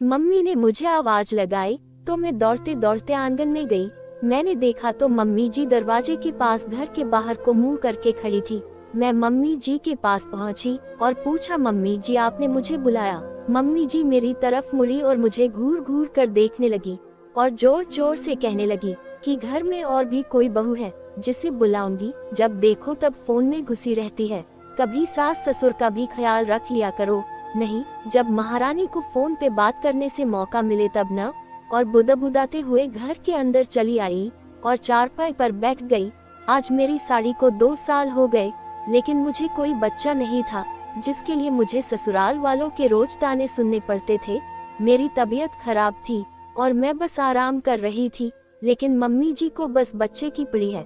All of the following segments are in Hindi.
मम्मी ने मुझे आवाज लगाई तो मैं दौड़ते दौड़ते आंगन में गई। मैंने देखा तो मम्मी जी दरवाजे के पास घर के बाहर को मुंह करके खड़ी थी। मैं मम्मी जी के पास पहुंची और पूछा, मम्मी जी आपने मुझे बुलाया? मम्मी जी मेरी तरफ मुड़ी और मुझे घूर घूर कर देखने लगी और जोर जोर से कहने लगी कि घर में और भी कोई बहू है जिसे बुलाऊंगी? जब देखो तब फोन में घुसी रहती है। कभी सास ससुर का भी ख्याल रख लिया करो। नहीं, जब महारानी को फोन पे बात करने से मौका मिले तब न। और बुदाते हुए घर के अंदर चली आई और चारपाई पर बैठ गई। आज मेरी साड़ी को 2 साल हो गए, लेकिन मुझे कोई बच्चा नहीं था जिसके लिए मुझे ससुराल वालों के रोज ताने सुनने पड़ते थे। मेरी तबीयत खराब थी और मैं बस आराम कर रही थी, लेकिन मम्मी जी को बस बच्चे की पड़ी है।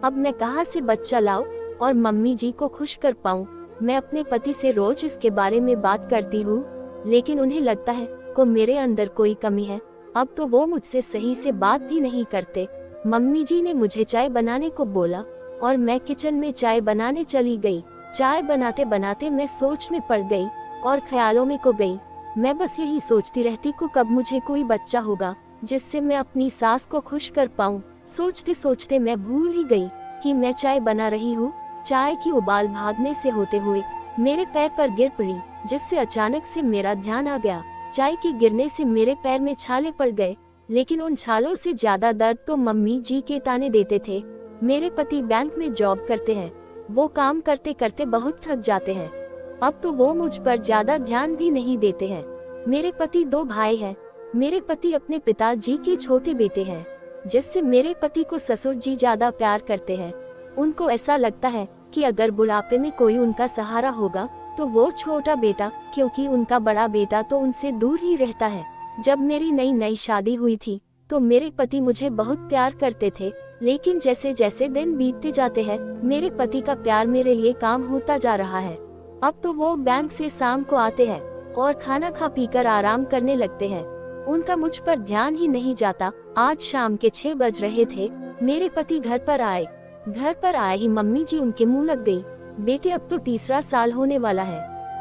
अब मैं कहाँ से बच्चा लाऊं और मम्मी जी को खुश कर पाऊं? मैं अपने पति से रोज इसके बारे में बात करती हूँ, लेकिन उन्हें लगता है को मेरे अंदर कोई कमी है। अब तो वो मुझसे सही से बात भी नहीं करते। मम्मी जी ने मुझे चाय बनाने को बोला और मैं किचन में चाय बनाने चली गई। चाय बनाते बनाते मैं सोच में पड़ गई और ख्यालों में खो गई। मैं बस यही सोचती रहती को कब मुझे कोई बच्चा होगा जिससे मैं अपनी सास को खुश कर पाऊं। सोचते सोचते मैं भूल ही गई कि मैं चाय बना रही हूँ। चाय की उबाल भागने से होते हुए मेरे पैर पर गिर पड़ी, जिससे अचानक से मेरा ध्यान आ गया। चाय के गिरने से मेरे पैर में छाले पड़ गए, लेकिन उन छालों से ज्यादा दर्द तो मम्मी जी के ताने देते थे। मेरे पति बैंक में जॉब करते हैं। वो काम करते करते बहुत थक जाते हैं। अब तो वो मुझ पर ज्यादा ध्यान भी नहीं देते हैं। मेरे पति 2 भाई हैं। मेरे पति अपने पिताजी के छोटे बेटे हैं, जिससे मेरे पति को ससुर जी ज्यादा प्यार करते हैं। उनको ऐसा लगता है कि अगर बुढ़ापे में कोई उनका सहारा होगा तो वो छोटा बेटा, क्योंकि उनका बड़ा बेटा तो उनसे दूर ही रहता है। जब मेरी नई नई शादी हुई थी तो मेरे पति मुझे बहुत प्यार करते थे, लेकिन जैसे जैसे दिन बीतते जाते हैं मेरे पति का प्यार मेरे लिए काम होता जा रहा है। अब तो वो बैंक से शाम को आते हैं और खाना खा पीकर आराम करने लगते हैं। उनका मुझ पर ध्यान ही नहीं जाता। आज शाम के 6 बज रहे थे, मेरे पति घर पर आए। घर पर आए ही मम्मी जी उनके मुंह लग गई, बेटे अब तो 3रा साल होने वाला है,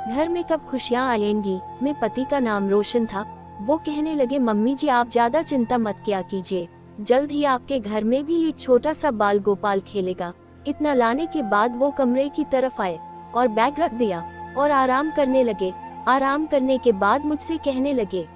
घर में कब खुशियाँ आएंगी? मेरे पति का नाम रोशन था। वो कहने लगे, मम्मी जी आप ज्यादा चिंता मत किया कीजिए, जल्द ही आपके घर में भी एक छोटा सा बाल गोपाल खेलेगा। इतना लाने के बाद वो कमरे की तरफ आए और बैग रख दिया और आराम करने लगे। आराम करने के बाद मुझसे कहने लगे,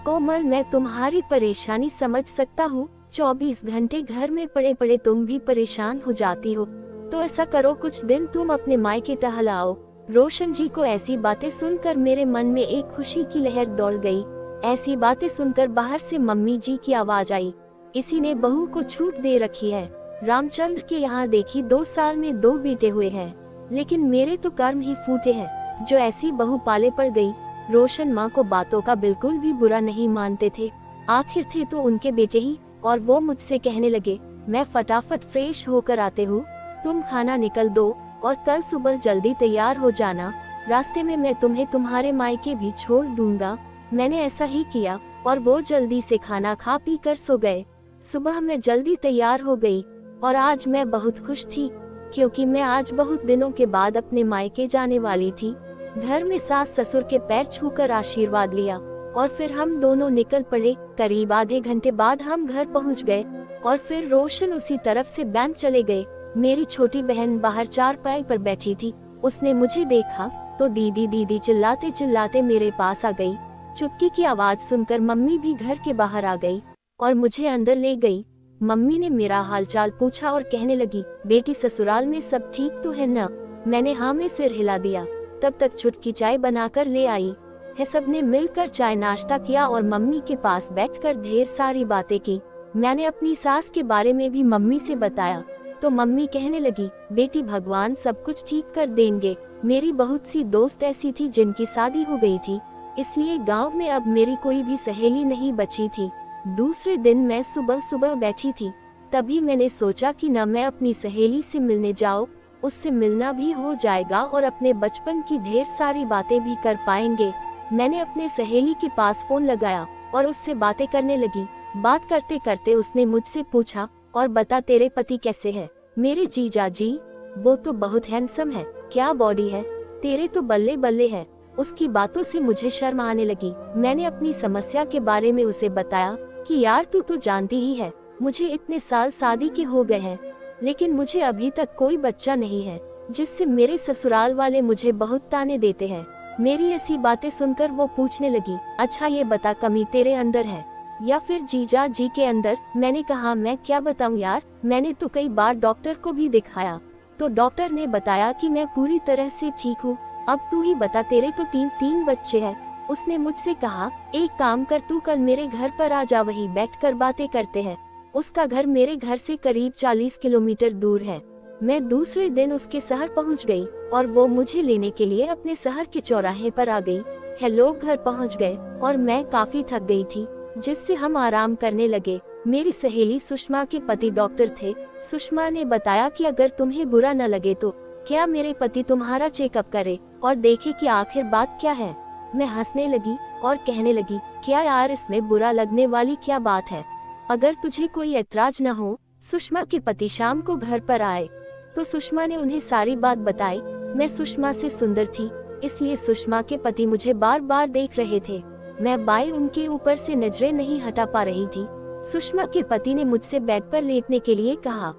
कोमल मैं तुम्हारी परेशानी समझ सकता हूँ। 24 घंटे घर में पड़े पड़े तुम भी परेशान हो जाती हो, तो ऐसा करो कुछ दिन तुम अपने मायके टहलाओ। रोशन जी को ऐसी बातें सुनकर मेरे मन में एक खुशी की लहर दौड़ गई। ऐसी बातें सुनकर बाहर से मम्मी जी की आवाज आई, इसी ने बहू को छूट दे रखी है। रामचंद्र के यहाँ देखी 2 साल में 2 बेटे हुए हैं, लेकिन मेरे तो कर्म ही फूटे हैं जो ऐसी बहू पाले पड़ गई। रोशन माँ को बातों का बिल्कुल भी बुरा नहीं मानते थे, आखिर थे तो उनके बेटे ही। और वो मुझसे कहने लगे, मैं फटाफट फ्रेश होकर आते हूँ, तुम खाना निकल दो और कल सुबह जल्दी तैयार हो जाना, रास्ते में मैं तुम्हें तुम्हारे मायके भी छोड़ दूंगा। मैंने ऐसा ही किया और वो जल्दी से खाना खा पी कर सो गए। सुबह मैं जल्दी तैयार हो गई और आज मैं बहुत खुश थी, क्योंकि मैं आज बहुत दिनों के बाद अपने मायके जाने वाली थी। घर में सास ससुर के पैर छूकर आशीर्वाद लिया और फिर हम दोनों निकल पड़े। करीब आधे घंटे बाद हम घर पहुंच गए और फिर रोशन उसी तरफ से बैंक चले गए। मेरी छोटी बहन बाहर चारपाई पर बैठी थी। उसने मुझे देखा तो दीदी दीदी चिल्लाते चिल्लाते मेरे पास आ गई। चुटकी की आवाज सुनकर मम्मी भी घर के बाहर आ गई और मुझे अंदर ले गई। मम्मी ने मेरा हालचाल पूछा और कहने लगी, बेटी ससुराल में सब ठीक तो है ना? मैंने हाँ में सिर हिला दिया। तब तक चुटकी चाय बनाकर ले आई है। सबने मिलकर चाय नाश्ता किया और मम्मी के पास बैठकर ढेर सारी बातें की। मैंने अपनी सास के बारे में भी मम्मी से बताया तो मम्मी कहने लगी, बेटी भगवान सब कुछ ठीक कर देंगे। मेरी बहुत सी दोस्त ऐसी थी जिनकी शादी हो गई थी, इसलिए गांव में अब मेरी कोई भी सहेली नहीं बची थी। दूसरे दिन मैं सुबह सुबह बैठी थी, तभी मैंने सोचा कि न मैं अपनी सहेली से मिलने जाऊं, उससे मिलना भी हो जाएगा और अपने बचपन की ढेर सारी बातें भी कर पाएंगे। मैंने अपने सहेली के पास फोन लगाया और उससे बातें करने लगी। बात करते करते उसने मुझसे पूछा, और बता तेरे पति कैसे है? मेरे जीजा जी, वो तो बहुत हैंडसम है, क्या बॉडी है, तेरे तो बल्ले बल्ले है। उसकी बातों से मुझे शर्म आने लगी। मैंने अपनी समस्या के बारे में उसे बताया कि यार तू तो जानती ही है, मुझे इतने साल शादी के हो गए हैं, लेकिन मुझे अभी तक कोई बच्चा नहीं है, जिससे मेरे ससुराल वाले मुझे बहुत ताने देते हैं। मेरी ऐसी बातें सुनकर वो पूछने लगी, अच्छा ये बता कमी तेरे अंदर है या फिर जीजा जी के अंदर? मैंने कहा मैं क्या बताऊं यार, मैंने तो कई बार डॉक्टर को भी दिखाया, तो डॉक्टर ने बताया कि मैं पूरी तरह से ठीक हूँ। अब तू ही बता, तेरे तो तीन बच्चे हैं। उसने मुझसे कहा, एक काम कर, तू कल मेरे घर पर आ जा, वहीं बैठकर बातें करते हैं। उसका घर मेरे घर से करीब 40 किलोमीटर दूर है। मैं दूसरे दिन उसके शहर पहुंच गई और वो मुझे लेने के लिए अपने शहर के चौराहे पर आ गई। हम लोग घर पहुंच गए और मैं काफी थक गई थी, जिससे हम आराम करने लगे। मेरी सहेली सुषमा के पति डॉक्टर थे। सुषमा ने बताया कि अगर तुम्हें बुरा न लगे तो क्या मेरे पति तुम्हारा चेकअप करे और देखे कि आखिर बात क्या है। मैं हंसने लगी और कहने लगी, क्या यार इसमें बुरा लगने वाली क्या बात है, अगर तुझे कोई ऐतराज न हो। सुषमा के पति शाम को घर पर आए तो सुषमा ने उन्हें सारी बात बताई। मैं सुषमा से सुंदर थी, इसलिए सुषमा के पति मुझे बार बार देख रहे थे। मैं बाएं उनके ऊपर से नजरें नहीं हटा पा रही थी। सुषमा के पति ने मुझसे बेड पर लेटने के लिए कहा।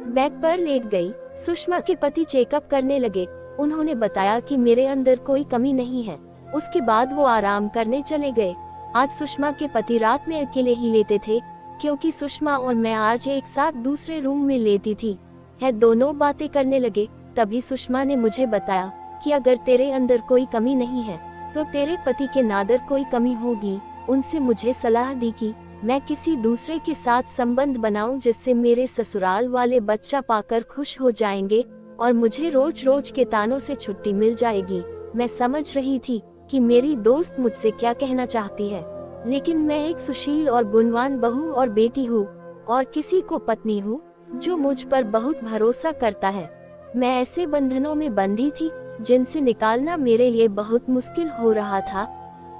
बेड पर लेट गई। सुषमा के पति चेकअप करने लगे। उन्होंने बताया कि मेरे अंदर कोई कमी नहीं है। उसके बाद वो आराम करने चले गए। आज सुषमा के पति रात में अकेले ही लेते थे, क्योंकि सुषमा और मैं आज एक साथ दूसरे रूम में लेती थी। है दोनों बातें करने लगे। तभी सुषमा ने मुझे बताया कि अगर तेरे अंदर कोई कमी नहीं है तो तेरे पति के नादर कोई कमी होगी। उनसे मुझे सलाह दी कि मैं किसी दूसरे के साथ संबंध बनाऊं, जिससे मेरे ससुराल वाले बच्चा पाकर खुश हो जाएंगे और मुझे रोज रोज के तानों से छुट्टी मिल जाएगी। मैं समझ रही थी कि मेरी दोस्त मुझसे क्या कहना चाहती है, लेकिन मैं एक सुशील और गुणवान बहू और बेटी हूँ और किसी को पत्नी हूँ जो मुझ पर बहुत भरोसा करता है। मैं ऐसे बंधनों में बंधी थी जिनसे निकालना मेरे लिए बहुत मुश्किल हो रहा था।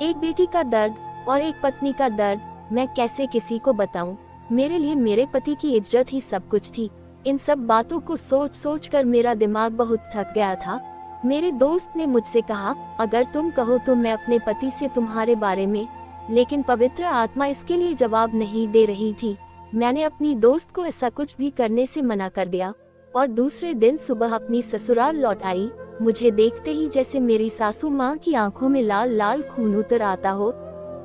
एक बेटी का दर्द और एक पत्नी का दर्द मैं कैसे किसी को बताऊं। मेरे लिए मेरे पति की इज्जत ही सब कुछ थी। इन सब बातों को सोच सोच कर मेरा दिमाग बहुत थक गया था। मेरे दोस्त ने मुझसे कहा, अगर तुम कहो तो मैं अपने पति से तुम्हारे बारे में, लेकिन पवित्र आत्मा इसके लिए जवाब नहीं दे रही थी। मैंने अपनी दोस्त को ऐसा कुछ भी करने से मना कर दिया और दूसरे दिन सुबह अपनी ससुराल लौट आई। मुझे देखते ही जैसे मेरी सासू माँ की आंखों में लाल लाल खून उतर आता हो,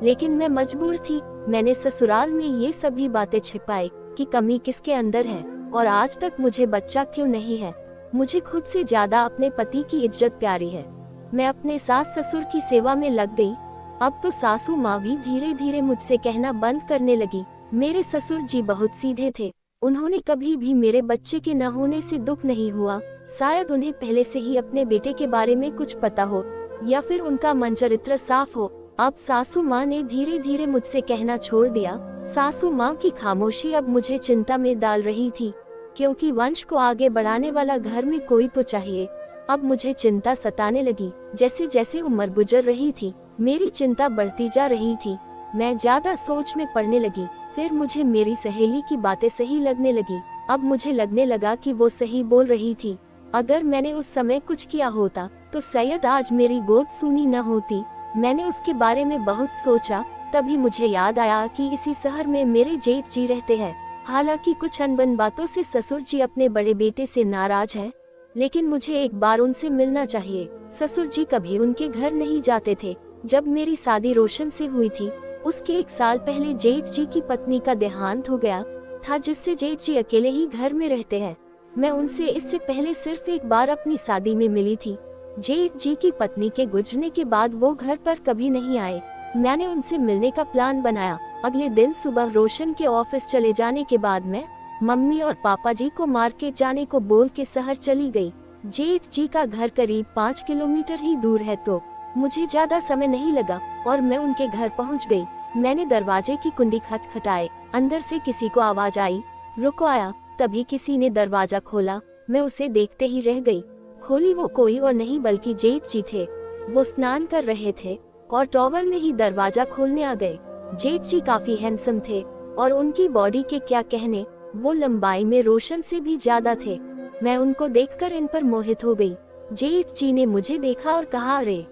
लेकिन मैं मजबूर थी। मैंने ससुराल में ये सभी बातें छिपाई कि कमी किसके अंदर है और आज तक मुझे बच्चा क्यों नहीं है। मुझे खुद से ज्यादा अपने पति की इज्जत प्यारी है। मैं अपने सास ससुर की सेवा में लग गई। अब तो सासू माँ भी धीरे धीरे मुझसे कहना बंद करने लगी। मेरे ससुर जी बहुत सीधे थे। उन्होंने कभी भी मेरे बच्चे के न होने से दुख नहीं हुआ। शायद उन्हें पहले से ही अपने बेटे के बारे में कुछ पता हो या फिर उनका मन चरित्र साफ हो। अब सासू माँ ने धीरे धीरे मुझसे कहना छोड़ दिया। सासू माँ की खामोशी अब मुझे चिंता में डाल रही थी, क्योंकि वंश को आगे बढ़ाने वाला घर में कोई तो चाहिए। अब मुझे चिंता सताने लगी। जैसे जैसे उम्र गुजर रही थी मेरी चिंता बढ़ती जा रही थी। मैं ज्यादा सोच में पड़ने लगी। फिर मुझे मेरी सहेली की बातें सही लगने लगी। अब मुझे लगने लगा कि वो सही बोल रही थी। अगर मैंने उस समय कुछ किया होता तो शायद आज मेरी गोद सूनी न होती। मैंने उसके बारे में बहुत सोचा। तभी मुझे याद आया कि इसी शहर में मेरे जेठ जी रहते हैं। हालांकि कुछ अनबन बातों से ससुर जी अपने बड़े बेटे से नाराज हैं, लेकिन मुझे एक बार उनसे मिलना चाहिए। ससुर जी कभी उनके घर नहीं जाते थे। जब मेरी शादी रोशन से हुई थी उसके 1 साल पहले जेठ जी की पत्नी का देहांत हो गया था, जिससे जेठ जी अकेले ही घर में रहते हैं। मैं उनसे इससे पहले सिर्फ एक बार अपनी शादी में मिली थी। जेठ जी की पत्नी के गुजरने के बाद वो घर पर कभी नहीं आए। मैंने उनसे मिलने का प्लान बनाया। अगले दिन सुबह रोशन के ऑफिस चले जाने के बाद मैं मम्मी और पापा जी को मार्केट जाने को बोल के शहर चली गई। जेठ जी का घर करीब 5 किलोमीटर ही दूर है, तो मुझे ज्यादा समय नहीं लगा और मैं उनके घर पहुंच गई। मैंने दरवाजे की कुंडी खटखटाई। अंदर से किसी को आवाज आई, रुको आया। तभी किसी ने दरवाजा खोला। मैं उसे देखते ही रह गई। खोली वो कोई और नहीं बल्कि जेठ जी थे। वो स्नान कर रहे थे और टॉवल में ही दरवाजा खोलने आ गए। जेठ जी काफी हैंडसम थे और उनकी बॉडी के क्या कहने, वो लंबाई में रोशन से भी ज्यादा थे। मैं उनको देखकर इन पर मोहित हो गई। जेठ जी ने मुझे देखा और कहा, अरे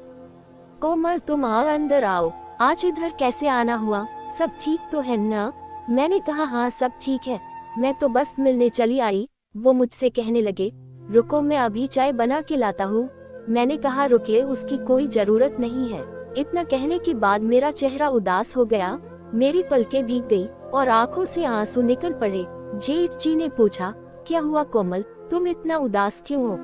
कोमल तुम आओ, अंदर आओ। आज इधर कैसे आना हुआ? सब ठीक तो है ना? मैंने कहा हाँ सब ठीक है, मैं तो बस मिलने चली आई। वो मुझसे कहने लगे रुको मैं अभी चाय बना के लाता हूँ। मैंने कहा रुकिए, उसकी कोई जरूरत नहीं है। इतना कहने के बाद मेरा चेहरा उदास हो गया, मेरी पलकें भीग गई और आंखों से आंसू निकल पड़े। जेठ जी ने पूछा क्या हुआ कोमल, तुम इतना उदास क्यों हो?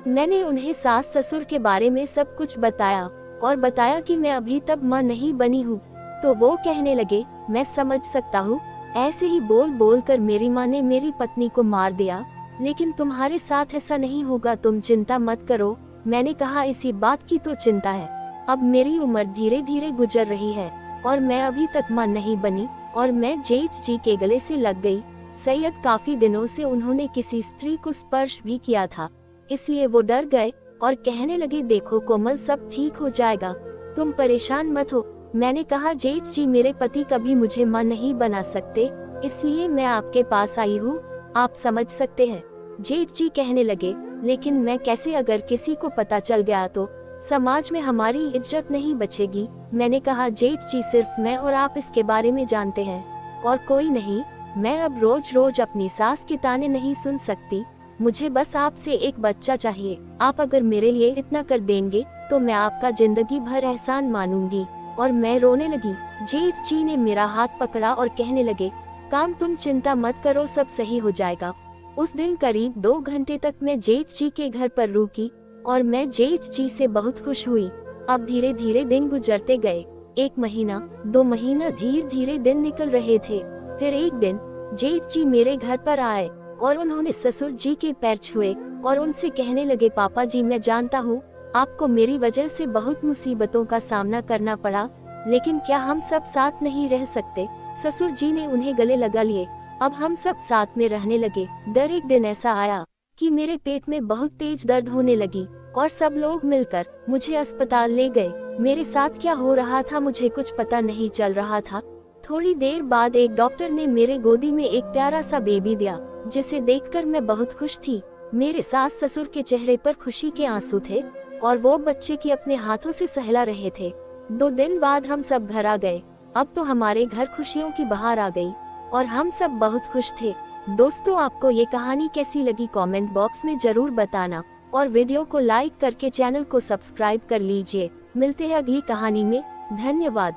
मैंने उन्हें सास ससुर के बारे में सब कुछ बताया और बताया कि मैं अभी तक माँ नहीं बनी हूँ। तो वो कहने लगे मैं समझ सकता हूँ, ऐसे ही बोल बोल कर मेरी माँ ने मेरी पत्नी को मार दिया, लेकिन तुम्हारे साथ ऐसा नहीं होगा, तुम चिंता मत करो। मैंने कहा इसी बात की तो चिंता है, अब मेरी उम्र धीरे धीरे गुजर रही है और मैं अभी तक माँ नहीं बनी। और मैं जेठ जी के गले से लग गई। सैयद काफी दिनों से उन्होंने किसी स्त्री को स्पर्श भी किया था, इसलिए वो डर गए और कहने लगे देखो कोमल सब ठीक हो जाएगा, तुम परेशान मत हो। मैंने कहा जेठ जी मेरे पति कभी मुझे मां नहीं बना सकते, इसलिए मैं आपके पास आई हूँ, आप समझ सकते हैं। जेठ जी कहने लगे लेकिन मैं कैसे, अगर किसी को पता चल गया तो समाज में हमारी इज्जत नहीं बचेगी। मैंने कहा जेठ जी सिर्फ मैं और आप इसके बारे में जानते हैं और कोई नहीं। मैं अब रोज रोज अपनी सास के ताने नहीं सुन सकती, मुझे बस आपसे एक बच्चा चाहिए। आप अगर मेरे लिए इतना कर देंगे तो मैं आपका जिंदगी भर एहसान मानूंगी। और मैं रोने लगी। जेठ जी ने मेरा हाथ पकड़ा और कहने लगे काम तुम चिंता मत करो, सब सही हो जाएगा। उस दिन करीब 2 घंटे तक मैं जेठ जी के घर पर रुकी और मैं जेठ जी से बहुत खुश हुई। अब धीरे धीरे दिन गुजरते गए, 1 महीना 2 महीना, धीरे धीरे दिन निकल रहे थे। फिर एक दिन जेठ जी मेरे घर पर आए और उन्होंने ससुर जी के पैर छुए और उनसे कहने लगे पापा जी मैं जानता हूँ आपको मेरी वजह से बहुत मुसीबतों का सामना करना पड़ा, लेकिन क्या हम सब साथ नहीं रह सकते? ससुर जी ने उन्हें गले लगा लिए, अब हम सब साथ में रहने लगे। एक दिन ऐसा आया कि मेरे पेट में बहुत तेज दर्द होने लगी और सब लोग मिलकर मुझे अस्पताल ले गए। मेरे साथ क्या हो रहा था मुझे कुछ पता नहीं चल रहा था। थोड़ी देर बाद एक डॉक्टर ने मेरे गोदी में एक प्यारा सा बेबी दिया, जिसे देखकर मैं बहुत खुश थी। मेरे सास ससुर के चेहरे पर खुशी के आंसू थे और वो बच्चे की अपने हाथों से सहला रहे थे। 2 दिन बाद हम सब घर आ गए। अब तो हमारे घर खुशियों की बहार आ गई और हम सब बहुत खुश थे। दोस्तों आपको ये कहानी कैसी लगी कमेंट बॉक्स में जरूर बताना और वीडियो को लाइक करके चैनल को सब्सक्राइब कर लीजिए। मिलते हैं अगली कहानी में, धन्यवाद।